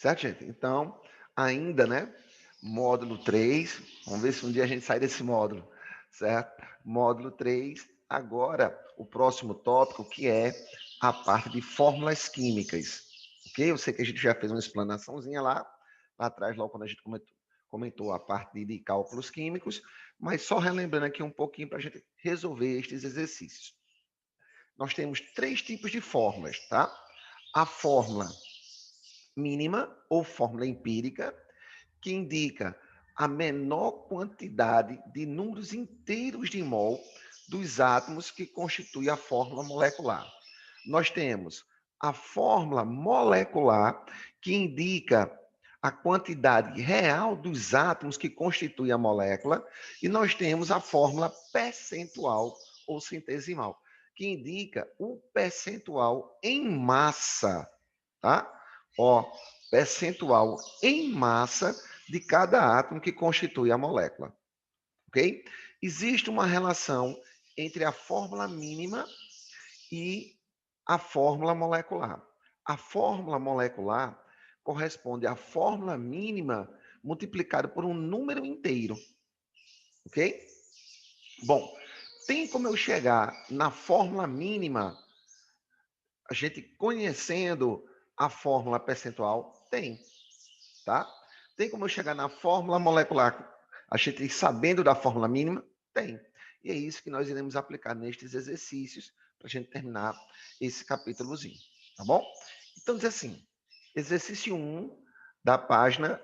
Certo, gente? Então, ainda, né? Módulo 3. Vamos ver se um dia a gente sai desse módulo, certo? Módulo 3. Agora, o próximo tópico, que é a parte de fórmulas químicas. Ok? Eu sei que a gente já fez uma explanaçãozinha lá atrás, logo quando a gente comentou a parte de cálculos químicos, mas só relembrando aqui um pouquinho para a gente resolver estes exercícios. Nós temos 3 tipos de fórmulas, tá? A fórmula mínima ou fórmula empírica, que indica a menor quantidade de números inteiros de mol dos átomos que constitui a fórmula molecular. Nós temos a fórmula molecular, que indica a quantidade real dos átomos que constitui a molécula, e nós temos a fórmula percentual ou centesimal, que indica o percentual em massa, tá? Ó, percentual em massa de cada átomo que constitui a molécula, ok? Existe uma relação entre a fórmula mínima e a fórmula molecular. A fórmula molecular corresponde à fórmula mínima multiplicada por um número inteiro, ok? Bom, tem como eu chegar na fórmula mínima, a gente conhecendo a fórmula percentual? Tem, tá? Tem como eu chegar na fórmula molecular, a gente sabendo da fórmula mínima? Tem. E é isso que nós iremos aplicar nestes exercícios para a gente terminar esse capítulozinho, tá bom? Então, diz assim, exercício 1 da página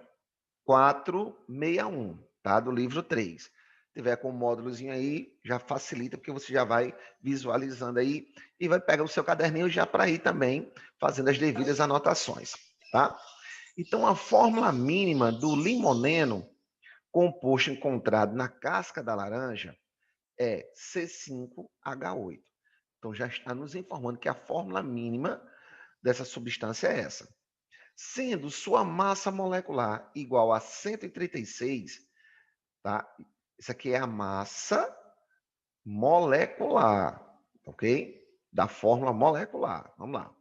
461, tá? Do livro 3. Se tiver com o módulozinho aí, já facilita, porque você já vai visualizando aí e vai pegar o seu caderninho já para ir também fazendo as devidas anotações, tá? Então, a fórmula mínima do limoneno, composto encontrado na casca da laranja, é C5H8. Então, já está nos informando que a fórmula mínima dessa substância é essa. Sendo sua massa molecular igual a 136, tá? Isso aqui é a massa molecular, ok? Da fórmula molecular. Vamos lá.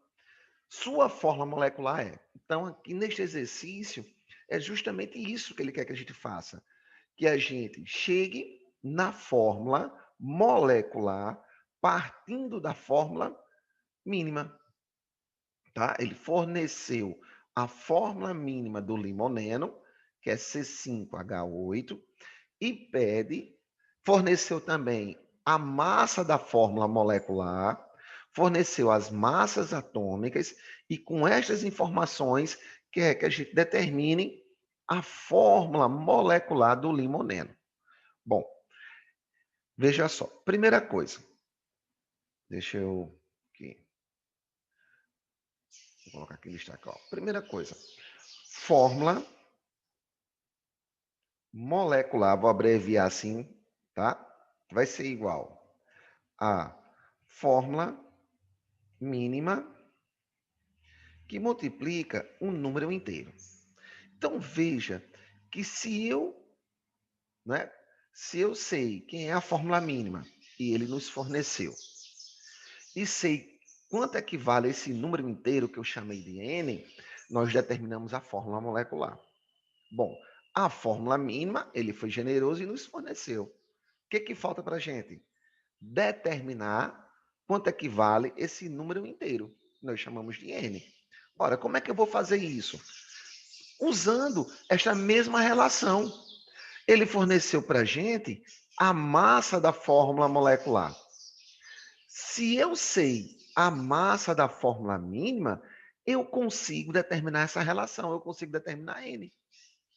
Sua fórmula molecular é. Então, aqui neste exercício, é justamente isso que ele quer que a gente faça. Que a gente chegue na fórmula molecular partindo da fórmula mínima, tá? Ele forneceu a fórmula mínima do limoneno, que é C5H8, e forneceu também a massa da fórmula molecular, forneceu as massas atômicas, e com estas informações quer que a gente determine a fórmula molecular do limoneno. Bom, veja só. Primeira coisa, deixa eu aqui, vou colocar aqui destaque. Ó. Primeira coisa, fórmula molecular, vou abreviar assim, tá? Vai ser igual a fórmula mínima que multiplica um número inteiro. Então veja que né, se eu sei quem é a fórmula mínima e ele nos forneceu, e sei quanto equivale esse número inteiro que eu chamei de n, nós determinamos a fórmula molecular. Bom, a fórmula mínima, ele foi generoso e nos forneceu. O que falta para a gente? Determinar quanto equivale esse número inteiro, que nós chamamos de n. Ora, como é que eu vou fazer isso? Usando esta mesma relação. Ele forneceu para a gente a massa da fórmula molecular. Se eu sei a massa da fórmula mínima, eu consigo determinar essa relação, eu consigo determinar n.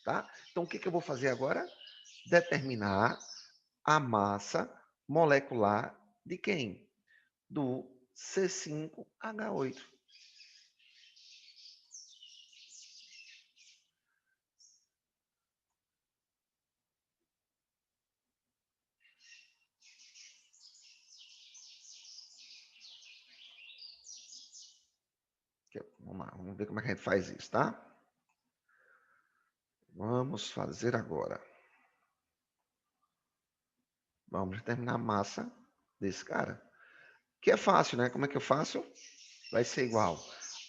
Tá? Então, o que eu vou fazer agora? Determinar a massa molecular de quem? Do C5H8. Vamos lá, vamos ver como é que a gente faz isso, tá? Vamos fazer agora. Vamos determinar a massa desse cara. Que é fácil, né? Como é que eu faço? Vai ser igual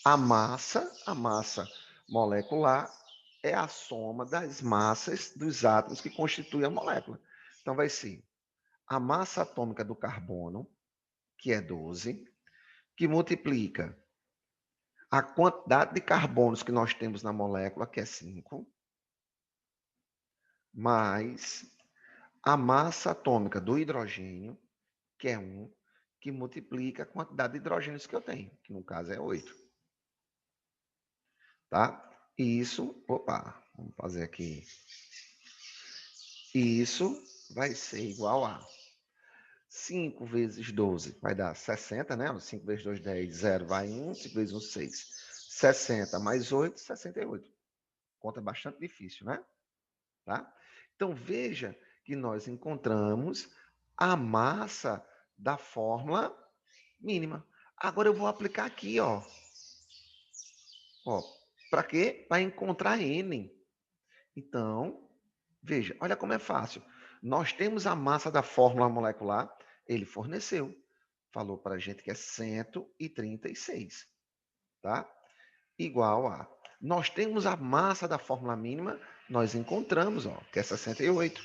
a massa molecular é a soma das massas dos átomos que constituem a molécula. Então, vai ser a massa atômica do carbono, que é 12, que multiplica a quantidade de carbonos que nós temos na molécula, que é 5, mais a massa atômica do hidrogênio, que é 1, que multiplica a quantidade de hidrogênios que eu tenho, que no caso é 8. Tá? E isso, opa, vamos fazer aqui. Isso vai ser igual a 5 vezes 12 vai dar 60, né? 5 vezes 2, 10, 0 vai 1, 5 vezes 1, 6. 60 mais 8, 68. Conta bastante difícil, né? Tá? Então, veja que nós encontramos a massa da fórmula mínima. Agora eu vou aplicar aqui, ó. Ó, para quê? Para encontrar N. Então, veja, olha como é fácil. Nós temos a massa da fórmula molecular, ele forneceu. Falou para a gente que é 136, tá? Igual a. Nós temos a massa da fórmula mínima, nós encontramos, ó, que é 68,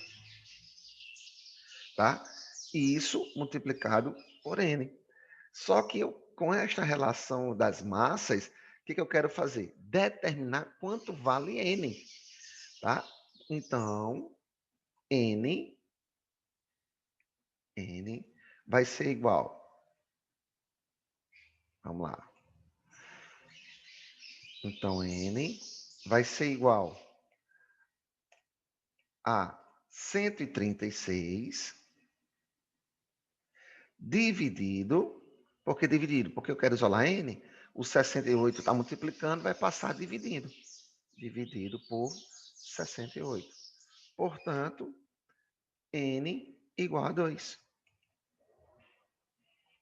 tá? E isso multiplicado por N. Só que eu, com esta relação das massas, o que eu quero fazer? Determinar quanto vale N, tá? Então, N vai ser igual. Vamos lá. Então, N vai ser igual a 136 dividido. Por que dividido? Porque eu quero isolar N. O 68 está multiplicando, vai passar dividindo. Dividido por 68. Portanto, N igual a 2.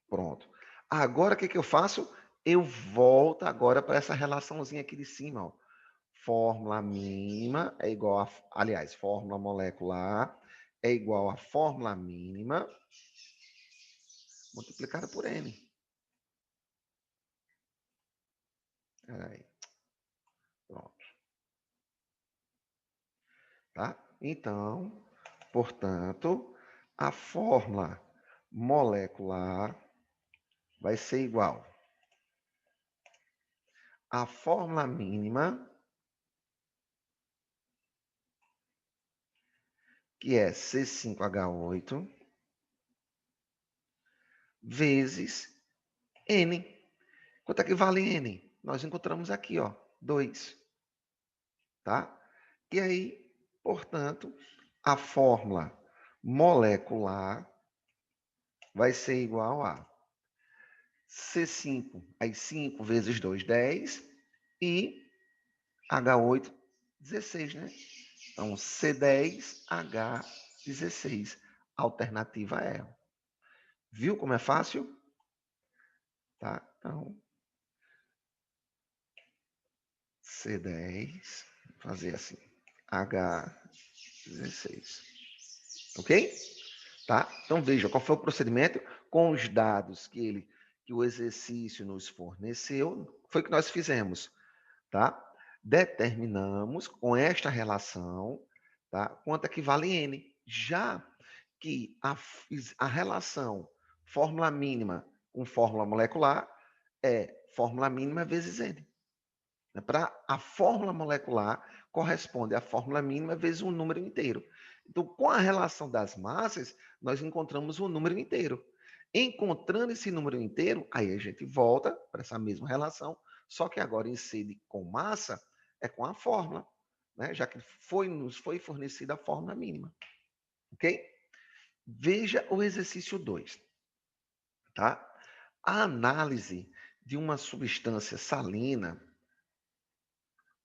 Pronto. Agora, o que eu faço? Eu volto agora para essa relaçãozinha aqui de cima. Ó. Fórmula mínima é igual a... Aliás, fórmula molecular é igual a fórmula mínima multiplicada por N. Aí. Pronto. Tá? Então, portanto, a fórmula molecular vai ser igual à fórmula mínima, que é C5H8, vezes N. Quanto é que vale N? Nós encontramos aqui, ó, 2. Tá? E aí, portanto, a fórmula molecular vai ser igual a C5, aí 5 vezes 2, 10, e H8, 16, né? Então, C10, H16. Alternativa é. Viu como é fácil? Tá? Então, C10, fazer assim, H16. Ok? Tá? Então, veja, qual foi o procedimento? Com os dados que o exercício nos forneceu, foi o que nós fizemos. Tá? Determinamos com esta relação, tá? Quanto equivale N. Já que a relação fórmula mínima com fórmula molecular é fórmula mínima vezes N. Para a fórmula molecular corresponde à fórmula mínima vezes um número inteiro. Então, com a relação das massas, nós encontramos um número inteiro. Encontrando esse número inteiro, aí a gente volta para essa mesma relação, só que agora incide com massa, é com a fórmula, né? Já que nos foi fornecida a fórmula mínima. Ok? Veja o exercício 2. Tá? A análise de uma substância salina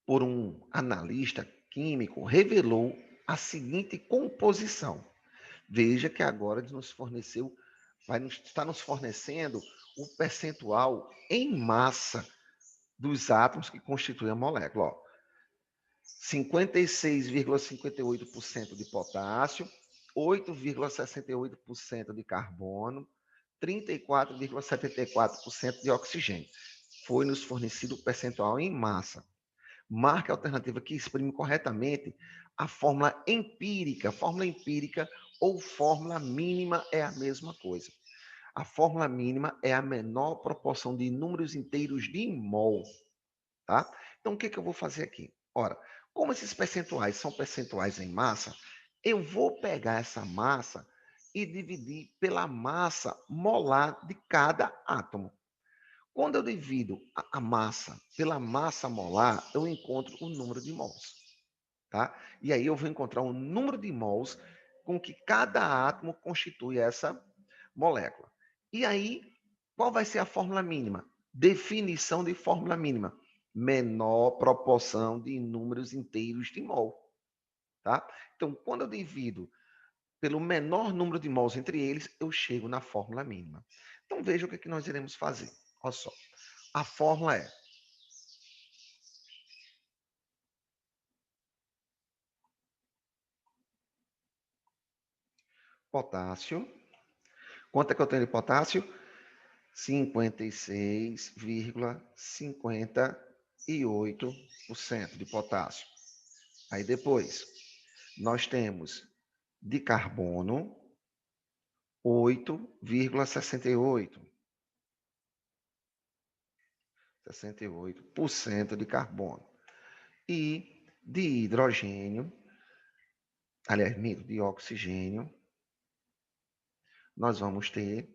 por um analista químico revelou a seguinte composição. Veja que agora nos forneceu, está nos fornecendo o percentual em massa dos átomos que constituem a molécula. Ó, 56,58% de potássio, 8,68% de carbono, 34,74% de oxigênio. Foi nos fornecido o percentual em massa. Marque a alternativa que exprime corretamente a fórmula empírica. Fórmula empírica ou fórmula mínima é a mesma coisa. A fórmula mínima é a menor proporção de números inteiros de mol, tá? Então, o que eu vou fazer aqui? Ora, como esses percentuais são percentuais em massa, eu vou pegar essa massa e dividir pela massa molar de cada átomo. Quando eu divido a massa pela massa molar, eu encontro o número de mols, tá? E aí eu vou encontrar o número de mols com que cada átomo constitui essa molécula. E aí, qual vai ser a fórmula mínima? Definição de fórmula mínima. Menor proporção de números inteiros de mol, tá? Então, quando eu divido pelo menor número de mols entre eles, eu chego na fórmula mínima. Então, veja o que nós iremos fazer. Olha só. A fórmula é potássio. Quanto é que eu tenho de potássio? 56,58% de potássio. Aí depois, nós temos de carbono 8,68. 68% de carbono. E de hidrogênio, aliás, de oxigênio, nós vamos ter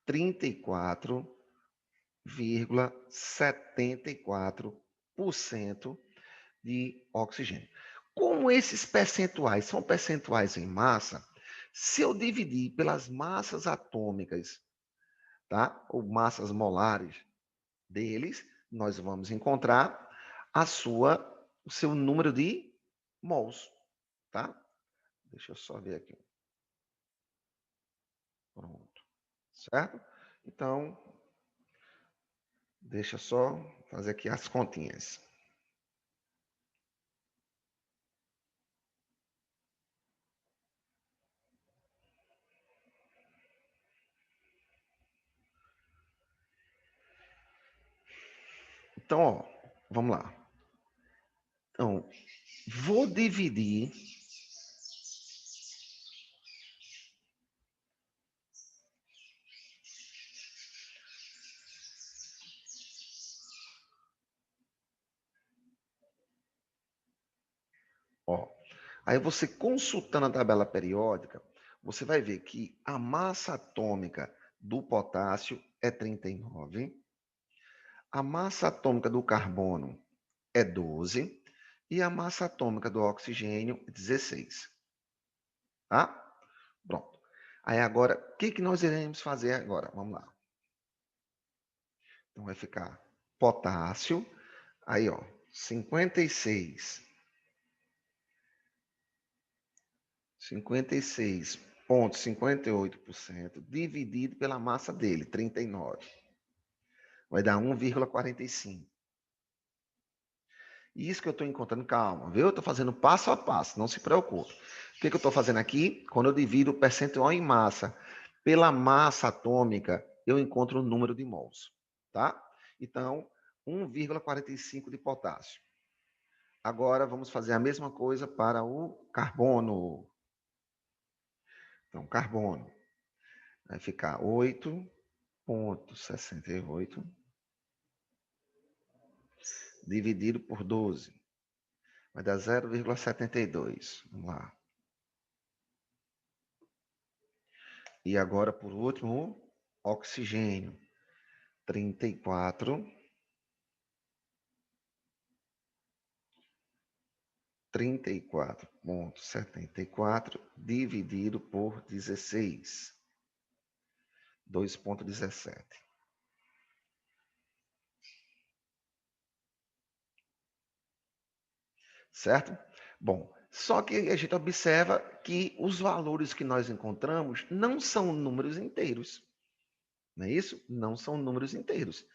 34,74% de oxigênio. Como esses percentuais são percentuais em massa, se eu dividir pelas massas atômicas, tá? Ou massas molares deles, nós vamos encontrar o seu número de mols, tá? Deixa eu só ver aqui. Pronto. Certo? Então, deixa eu só fazer aqui as continhas. Então, ó, vamos lá. Então, vou dividir ó. Aí você consultando a tabela periódica, você vai ver que a massa atômica do potássio é 39, a massa atômica do carbono é 12 e a massa atômica do oxigênio é 16. Tá? Pronto. Aí agora, o que nós iremos fazer agora? Vamos lá. Então vai ficar potássio, aí ó, 56,58% dividido pela massa dele, 39. Vai dar 1,45. Isso que eu estou encontrando, calma, viu? Eu estou fazendo passo a passo, não se preocupe. O que eu estou fazendo aqui? Quando eu divido o percentual em massa pela massa atômica, eu encontro o número de mols, tá? Então, 1,45 de potássio. Agora, vamos fazer a mesma coisa para o carbono. Então, carbono vai ficar 8,68 dividido por 12. Vai dar 0,72. Vamos lá. E agora, por último, o oxigênio. 34,74 dividido por 16. 2,17. Certo? Bom, só que a gente observa que os valores que nós encontramos não são números inteiros. Não é isso? Não são números inteiros.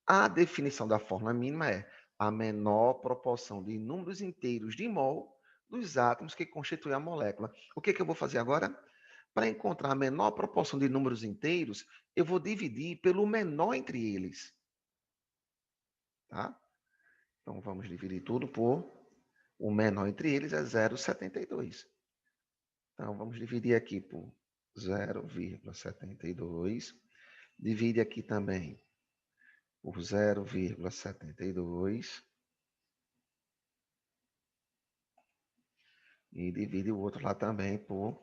A definição da fórmula mínima é a menor proporção de números inteiros de mol dos átomos que constituem a molécula. O que eu vou fazer agora? Para encontrar a menor proporção de números inteiros, eu vou dividir pelo menor entre eles. Tá? Então, vamos dividir tudo por... O menor entre eles é 0,72. Então, vamos dividir aqui por 0,72. Divide aqui também por 0,72. E divide o outro lá também por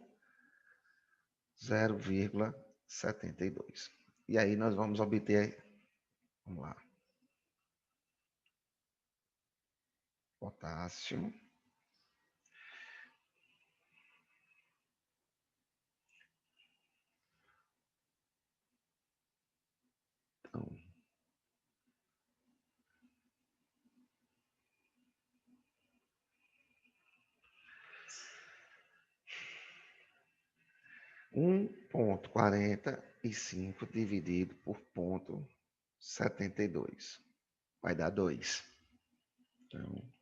0,72. E aí nós vamos obter, vamos lá, potássio. Então, 1,45 dividido por 0,72. Vai dar 2. Então,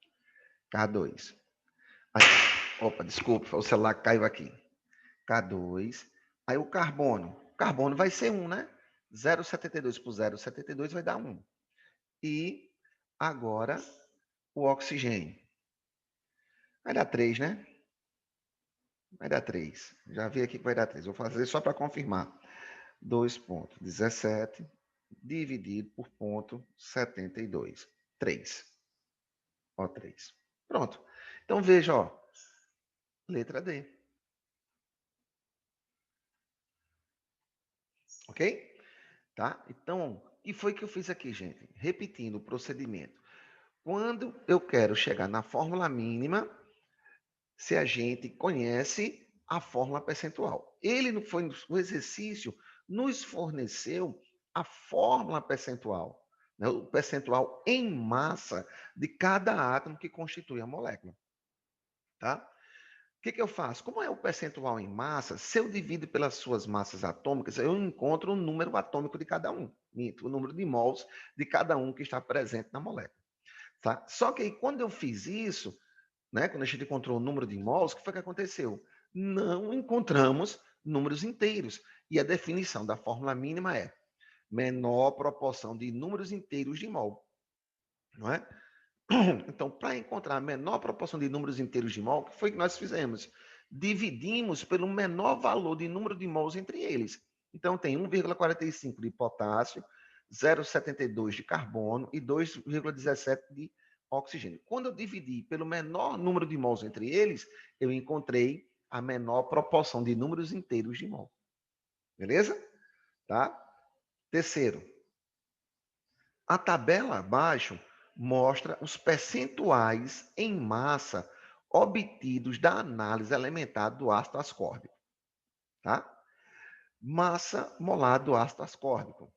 K2. Aí, opa, desculpa, o celular caiu aqui. K2. Aí o carbono. O carbono vai ser 1, né? 0,72 por 0,72 vai dar 1. E agora o oxigênio. Vai dar 3, né? Vai dar 3. Já vi aqui que vai dar 3. Vou fazer só para confirmar. 2,17 dividido por 0,72. 3. Ó, 3. Pronto. Então, veja, ó. Letra D. Ok? Tá? Então, o que foi que eu fiz aqui, gente? Repetindo o procedimento. Quando eu quero chegar na fórmula mínima, se a gente conhece a fórmula percentual. O exercício nos forneceu a fórmula percentual, né? O percentual em massa de cada átomo que constitui a molécula. Tá? O que eu faço? Como é o percentual em massa, se eu divido pelas suas massas atômicas, eu encontro o número atômico de cada um, o número de mols de cada um que está presente na molécula. Tá? Só que aí, quando eu fiz isso, né, quando a gente encontrou o número de mols, o que foi que aconteceu? Não encontramos números inteiros. E a definição da fórmula mínima é menor proporção de números inteiros de mol. Não é? Então, para encontrar a menor proporção de números inteiros de mol, o que foi que nós fizemos? Dividimos pelo menor valor de número de mols entre eles. Então, tem 1,45 de potássio, 0,72 de carbono e 2,17 de oxigênio. Quando eu dividi pelo menor número de mols entre eles, eu encontrei a menor proporção de números inteiros de mol. Beleza? Tá? Terceiro, a tabela abaixo mostra os percentuais em massa obtidos da análise elementar do ácido ascórbico. Tá? Massa molar do ácido ascórbico.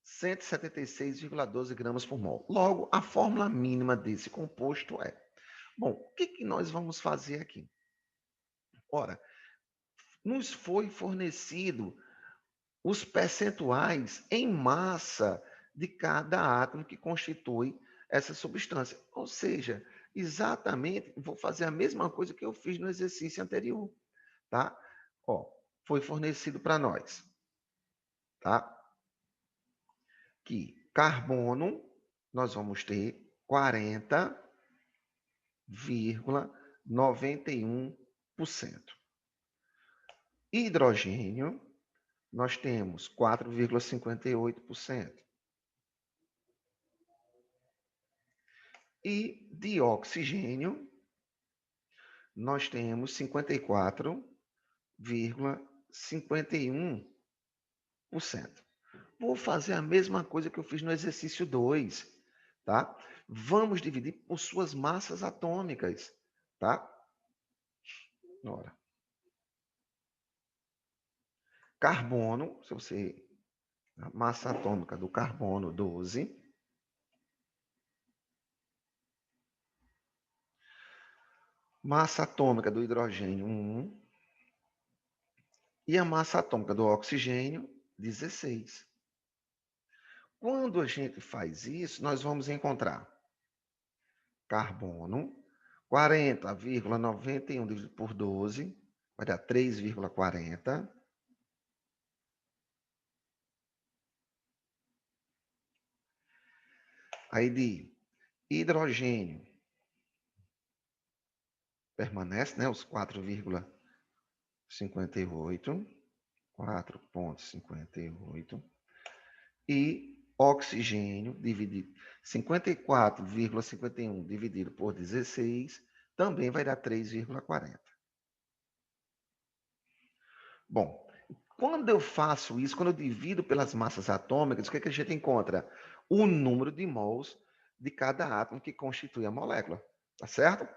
176,12 gramas por mol. Logo, a fórmula mínima desse composto é... Bom, o que nós vamos fazer aqui? Ora, nos foi fornecido os percentuais em massa de cada átomo que constitui essa substância. Ou seja, exatamente, vou fazer a mesma coisa que eu fiz no exercício anterior, tá? Ó, foi fornecido para nós, tá? Que carbono, nós vamos ter 40,91%. Hidrogênio, nós temos 4,58%. E de oxigênio, nós temos 54,51%. Vou fazer a mesma coisa que eu fiz no exercício 2, tá? Vamos dividir por suas massas atômicas, tá? Ora. Carbono, se você... A massa atômica do carbono, 12. Massa atômica do hidrogênio, 1. E a massa atômica do oxigênio, 16. Quando a gente faz isso, nós vamos encontrar carbono, 40,91 dividido por 12, vai dar 3,40. Aí de hidrogênio, permanece, né? Os 4,58. 4,58. E oxigênio dividido 54,51 dividido por 16 também vai dar 3,40. Bom, quando eu faço isso, quando eu divido pelas massas atômicas, o que a gente encontra? O número de mols de cada átomo que constitui a molécula, tá certo?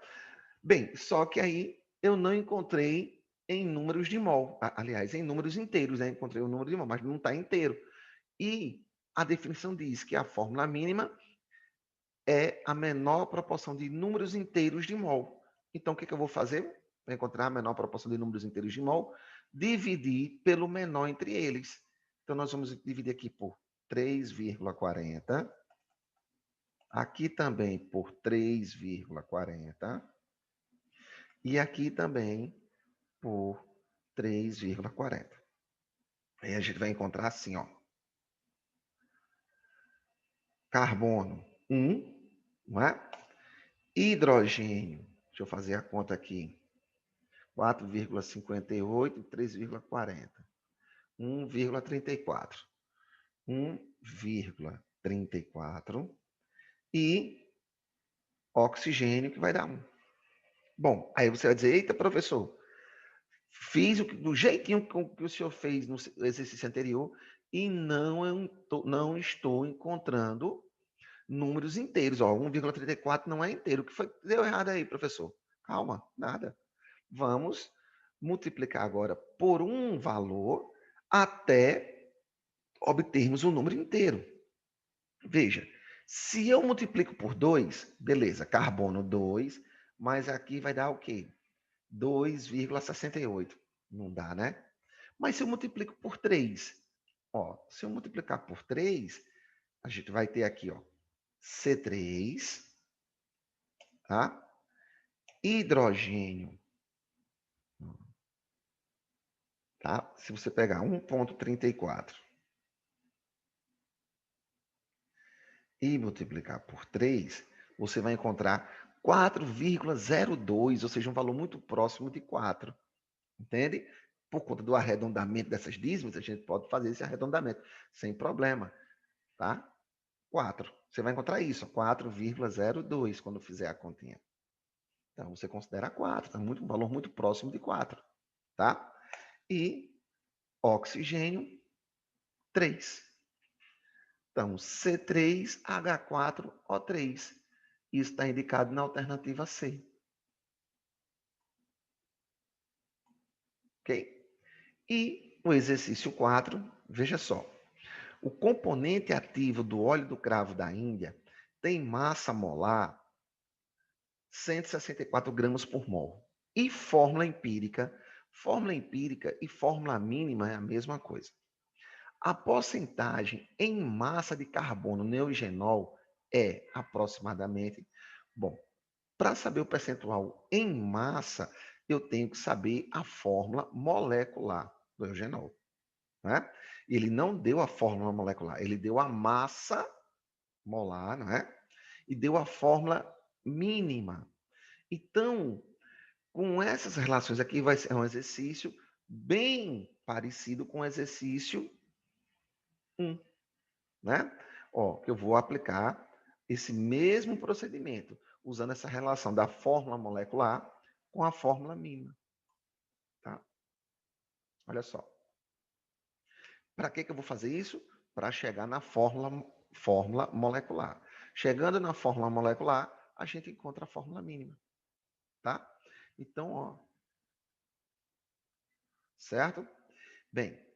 Bem, só que aí eu não encontrei em números de mol, aliás, em números inteiros, né? Encontrei o número de mol, mas não está inteiro. E a definição diz que a fórmula mínima é a menor proporção de números inteiros de mol. Então, o que eu vou fazer para encontrar a menor proporção de números inteiros de mol? Dividir pelo menor entre eles. Então, nós vamos dividir aqui por 3,40. Aqui também por 3,40. E aqui também por 3,40. Aí a gente vai encontrar assim, ó. Carbono 1, não é? Hidrogênio, deixa eu fazer a conta aqui. 4,58, 3,40. 1,34. 1,34. E oxigênio, que vai dar 1. Bom, aí você vai dizer, eita, professor, fiz do jeitinho que o senhor fez no exercício anterior e não estou encontrando números inteiros. 1,34 não é inteiro. O que foi que deu errado aí, professor? Calma, nada. Vamos multiplicar agora por um valor até obtermos um número inteiro. Veja, se eu multiplico por 2, beleza, carbono 2, mas aqui vai dar o quê? 2,68. Não dá, né? Mas se eu multiplico por 3, se eu multiplicar por 3, a gente vai ter aqui, C3, tá? Hidrogênio, tá? Se você pegar 1,34 e multiplicar por 3, você vai encontrar 4,02, ou seja, um valor muito próximo de 4. Entende? Por conta do arredondamento dessas dízimas, a gente pode fazer esse arredondamento sem problema, tá? 4. Você vai encontrar isso, 4,02 quando fizer a continha. Então, você considera 4, tá? Um valor muito próximo de 4, tá? E oxigênio, 3. Então, C3H4O3. Isso está indicado na alternativa C. Ok? E o exercício 4, veja só. O componente ativo do óleo do cravo da Índia tem massa molar 164 gramas por mol. E fórmula empírica e fórmula mínima é a mesma coisa. A porcentagem em massa de carbono neogenol é aproximadamente... Bom, para saber o percentual em massa, eu tenho que saber a fórmula molecular do eugenol. Né? Ele não deu a fórmula molecular, ele deu a massa molar, não é? E deu a fórmula mínima. Então, com essas relações aqui, vai ser um exercício bem parecido com o exercício 1, né? Que eu vou aplicar esse mesmo procedimento, usando essa relação da fórmula molecular com a fórmula mínima. Tá? Olha só. Para que eu vou fazer isso? Para chegar na fórmula molecular. Chegando na fórmula molecular, a gente encontra a fórmula mínima. Tá? Então, certo? Bem,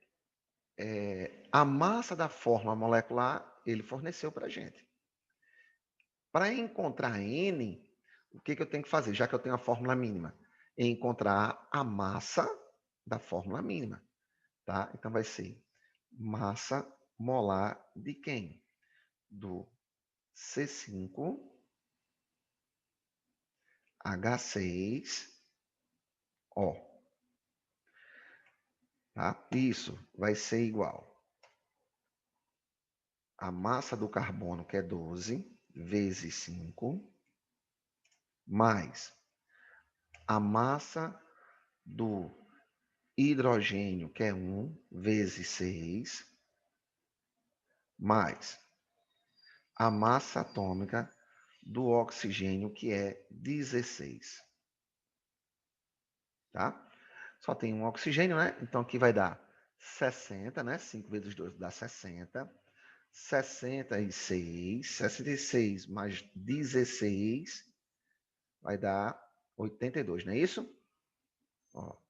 a massa da fórmula molecular, ele forneceu para a gente. Para encontrar N, o que eu tenho que fazer, já que eu tenho a fórmula mínima? Encontrar a massa da fórmula mínima. Tá? Então, vai ser massa molar de quem? Do C5H6O. Tá? Isso vai ser igual a massa do carbono, que é 12, vezes 5, mais a massa do hidrogênio, que é 1, vezes 6, mais a massa atômica do oxigênio, que é 16. Tá? Só tem um oxigênio, né? Então aqui vai dar 60, né? 5 vezes 2 dá 60. 66 mais 16 vai dar 82, não é isso? Ó,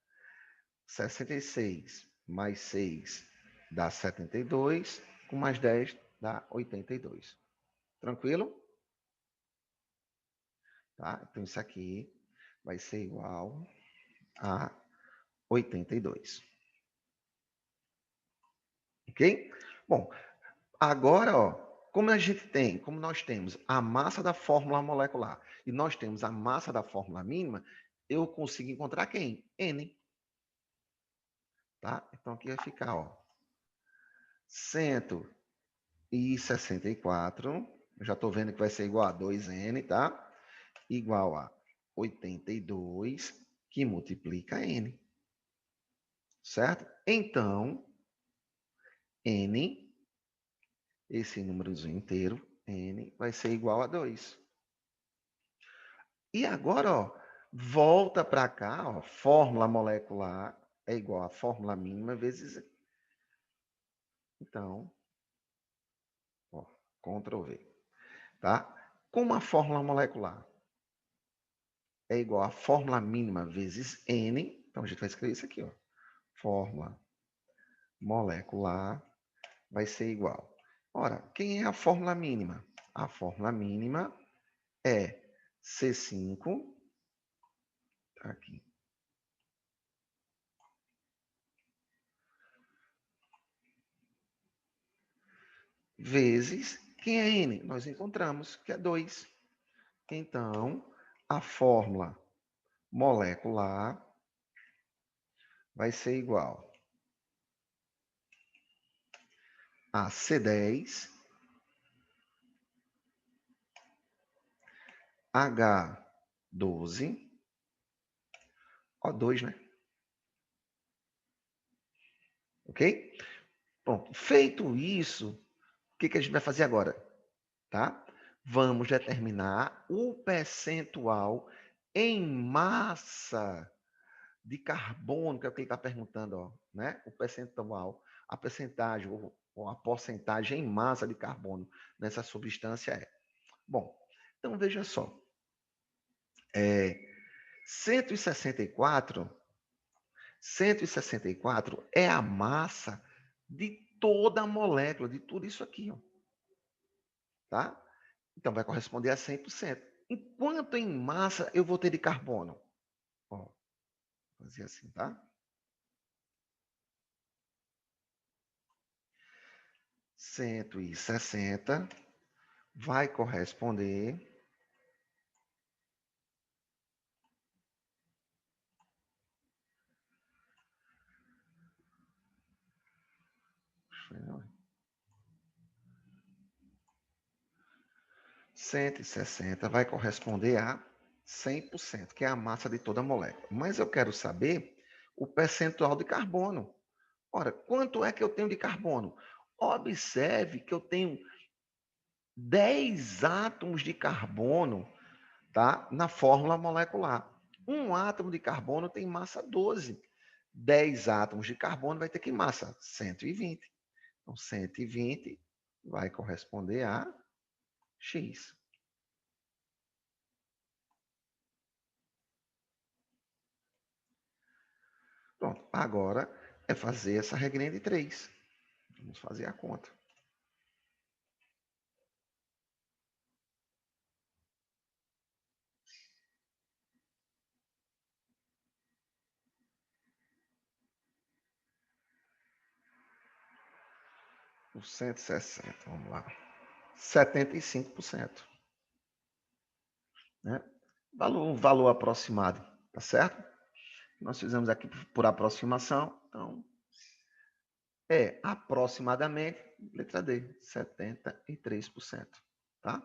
66 mais 6 dá 72, com mais 10 dá 82. Tranquilo? Tá? Então isso aqui vai ser igual a 82. Ok? Bom, agora, ó, como nós temos a massa da fórmula molecular e nós temos a massa da fórmula mínima, eu consigo encontrar quem? N. Tá? Então aqui vai ficar, ó, 164, eu já estou vendo que vai ser igual a 2N, tá? Igual a 82, que multiplica N. Certo? Então, N, esse númerozinho inteiro, N, vai ser igual a 2. E agora, ó, volta para cá, ó, fórmula molecular é igual a fórmula mínima vezes... Então, ó, Ctrl V, tá? Como a fórmula molecular é igual a fórmula mínima vezes N, então a gente vai escrever isso aqui, ó. Fórmula molecular vai ser igual. Ora, quem é a fórmula mínima? A fórmula mínima é C5, tá aqui, vezes, quem é N? Nós encontramos, que é 2. Então, a fórmula molecular vai ser igual a C10 H12 O2, né? Ok? Pronto. Feito isso, o que a gente vai fazer agora? Tá? Vamos determinar o percentual em massa de carbono, que é o que ele está perguntando, ó, né? O percentual, a percentagem, ou a porcentagem em massa de carbono nessa substância é. Bom, então veja só. 164, 164 é a massa de toda a molécula, de tudo isso aqui, ó, tá? Então vai corresponder a 100%. Enquanto em massa eu vou ter de carbono? Ó, vou fazer assim, tá? 160 vai corresponder... Deixa eu ver. 160 vai corresponder a 100%, que é a massa de toda a molécula. Mas eu quero saber o percentual de carbono. Ora, quanto é que eu tenho de carbono? Observe que eu tenho 10 átomos de carbono, tá, na fórmula molecular. Um átomo de carbono tem massa 12. 10 átomos de carbono vai ter que massa? 120. Então, 120 vai corresponder a X. Pronto, agora é fazer essa regrinha de 3. Vamos fazer a conta. Por 160, vamos lá. 75%. Né? Valor aproximado, tá certo? Nós fizemos aqui por aproximação, então é aproximadamente, letra D, 73%, tá?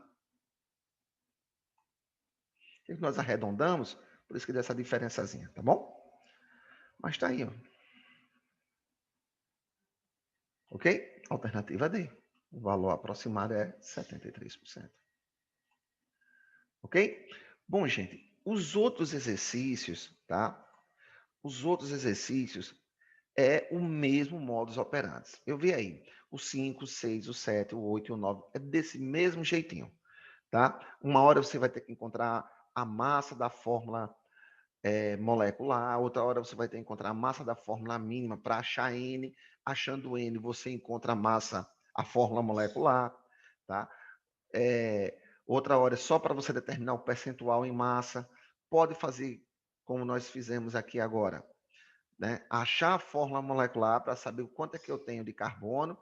que nós arredondamos, por isso que deu essa diferençazinha, tá bom? Mas tá aí, ó. Ok? Alternativa D. O valor aproximado é 73%. Ok? Bom, gente, os outros exercícios, tá? Os outros exercícios é o mesmo modus operandi. Eu vi aí, o 5, o 6, o 7, o 8 e o 9, é desse mesmo jeitinho, tá? Uma hora você vai ter que encontrar a massa da fórmula molecular, outra hora você vai ter que encontrar a massa da fórmula mínima para achar N, achando N você encontra a massa, a fórmula molecular, tá? Outra hora é só para você determinar o percentual em massa, pode fazer como nós fizemos aqui agora, né? Achar a fórmula molecular para saber o quanto é que eu tenho de carbono,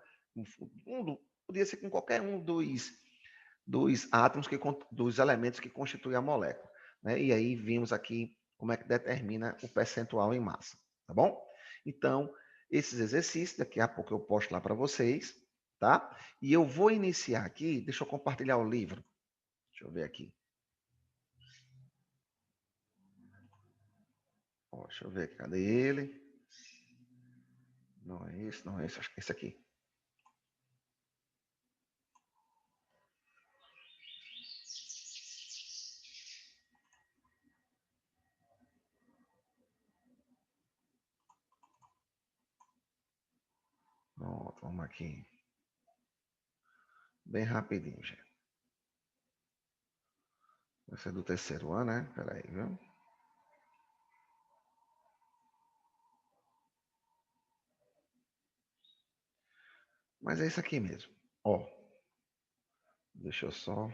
podia ser com qualquer um dos átomos, dos elementos que constituem a molécula, né? E aí vimos aqui como é que determina o percentual em massa, tá bom? Então, esses exercícios, daqui a pouco eu posto lá para vocês, tá? E eu vou iniciar aqui, deixa eu compartilhar o livro. Deixa eu ver aqui. Ó, deixa eu ver aqui, cadê ele? Não é esse, não é esse, acho que é esse aqui. Pronto, vamos aqui. Bem rapidinho, gente. Vai ser do terceiro ano, né? Peraí, viu? Mas é isso aqui mesmo. Ó, deixa eu só...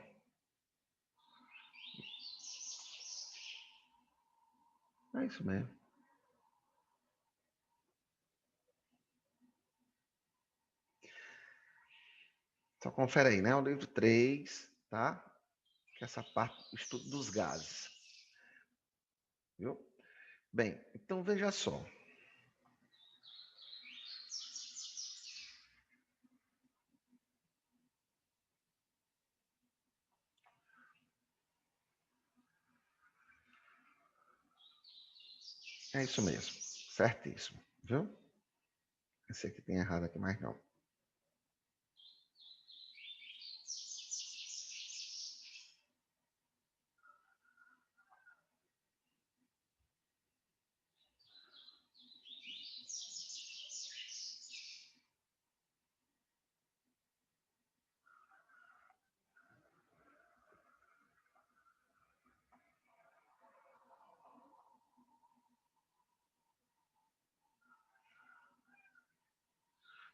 É isso mesmo. Só confere aí, né? O livro 3, tá? Que é essa parte do estudo dos gases. Viu? Bem, então veja só. É isso mesmo. Certíssimo. Viu? Esse aqui tem errado aqui, mas não.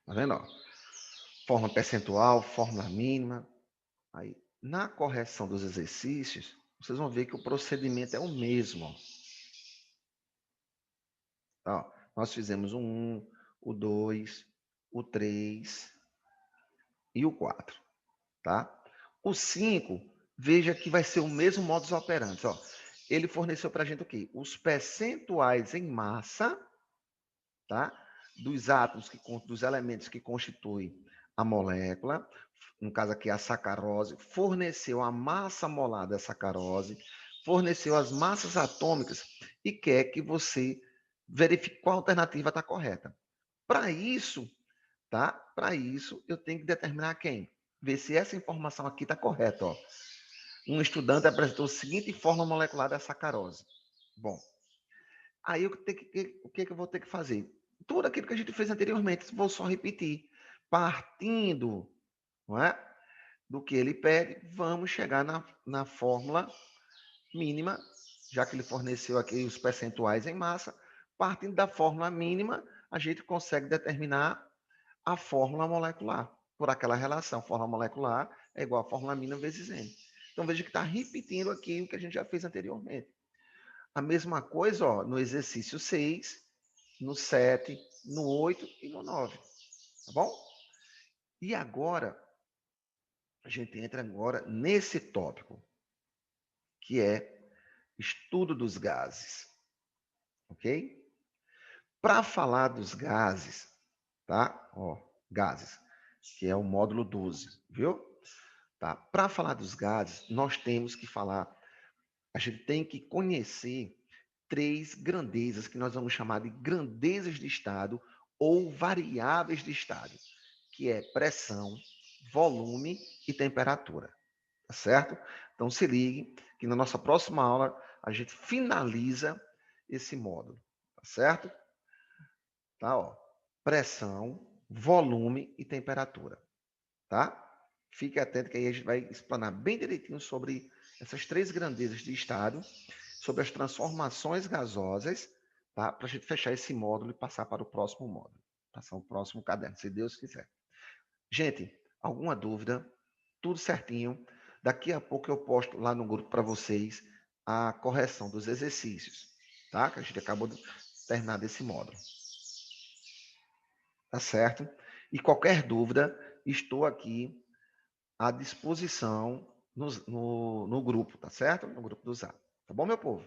Tá vendo? Ó? Fórmula percentual, fórmula mínima. Aí, na correção dos exercícios, vocês vão ver que o procedimento é o mesmo. Ó, nós fizemos o 1, o 2, o 3 e o 4, tá? O 5, veja que vai ser o mesmo modus operandi. Ó. Ele forneceu para a gente o quê? Os percentuais em massa, tá? Dos átomos, dos elementos que constituem a molécula, no caso aqui a sacarose, forneceu a massa molar da sacarose, forneceu as massas atômicas e quer que você verifique qual alternativa está correta. Para isso, tá? Para isso, eu tenho que determinar quem? Ver se essa informação aqui está correta. Ó. Um estudante apresentou a seguinte fórmula molecular da sacarose. Bom, aí o que eu vou ter que fazer? Tudo aquilo que a gente fez anteriormente, vou só repetir. Partindo, não é? Do que ele pede, vamos chegar na fórmula mínima, já que ele forneceu aqui os percentuais em massa. Partindo da fórmula mínima, a gente consegue determinar a fórmula molecular, por aquela relação. Fórmula molecular é igual a fórmula mínima vezes N. Então, veja que está repetindo aqui o que a gente já fez anteriormente. A mesma coisa ó, no exercício 6, no 7, no 8 e no 9. Tá bom? E agora, a gente entra agora nesse tópico, que é estudo dos gases. Ok? Para falar dos gases, tá? Ó, gases, que é o módulo 12, viu? Tá? Para falar dos gases, nós temos que falar a gente tem que conhecer três grandezas que nós vamos chamar de grandezas de estado ou variáveis de estado, que é pressão, volume e temperatura, tá certo? Então se ligue que na nossa próxima aula a gente finaliza esse módulo, tá certo? Tá, ó. Pressão, volume e temperatura, tá? Fique atento que aí a gente vai explanar bem direitinho sobre essas três grandezas de estado, sobre as transformações gasosas, tá? Para a gente fechar esse módulo e passar para o próximo módulo, passar o próximo caderno, se Deus quiser. Gente, alguma dúvida? Tudo certinho. Daqui a pouco eu posto lá no grupo para vocês a correção dos exercícios, tá? Que a gente acabou de terminar desse módulo. Tá certo? E qualquer dúvida, estou aqui à disposição no grupo, tá certo? No grupo do Zap. Tá bom, meu povo?